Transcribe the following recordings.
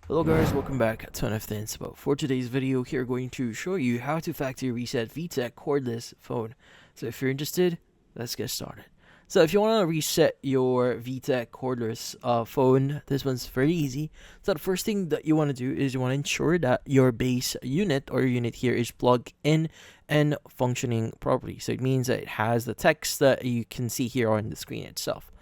Hello guys, welcome back to another Inspo. For today's video, here we're going to show you how to factory reset VTech Cordless phone. So if you're interested, let's get started. So if you want to reset your VTech Cordless phone, this one's very easy. So the first thing that you want to do is you want to ensure that your base unit or unit here is plugged in and functioning properly. So it means that it has the text that you can see here on the screen itself.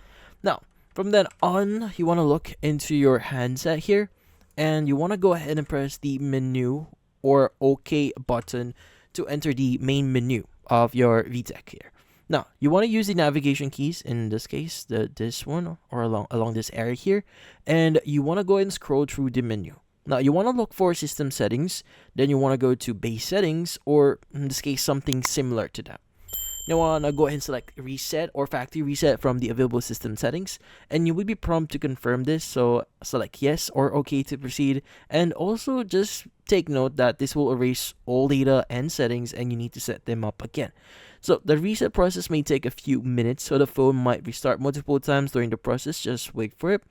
Now, from then on, you want to look into your handset here and you want to go ahead and press the menu or OK button to enter the main menu of your VTech here. Now, you want to use the navigation keys, in this case, this one or along this area here, and you want to go ahead and scroll through the menu. Now, you want to look for system settings, then you want to go to base settings, or in this case, something similar to that. Now, want to go ahead and select reset or factory reset from the available system settings, and you will be prompted to confirm this. So select yes or okay to proceed, and also just take note that this will erase all data and settings, and you need to set them up again. So the reset process may take a few minutes, so the phone might restart multiple times during the process. Just wait for it.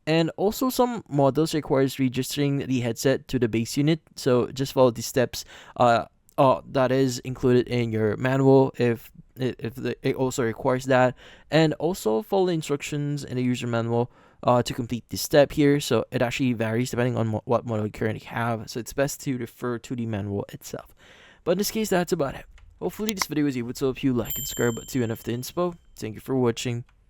And also, some models requires registering the headset to the base unit, so just follow these steps. That is included in your manual if it also requires that, and also follow the instructions in the user manual to complete this step here. So it actually varies depending on what model you currently have, so it's best to refer to the manual itself. But in this case, that's about it. Hopefully this video was able to help you. Like and subscribe to NFT Inspo. Thank you for watching.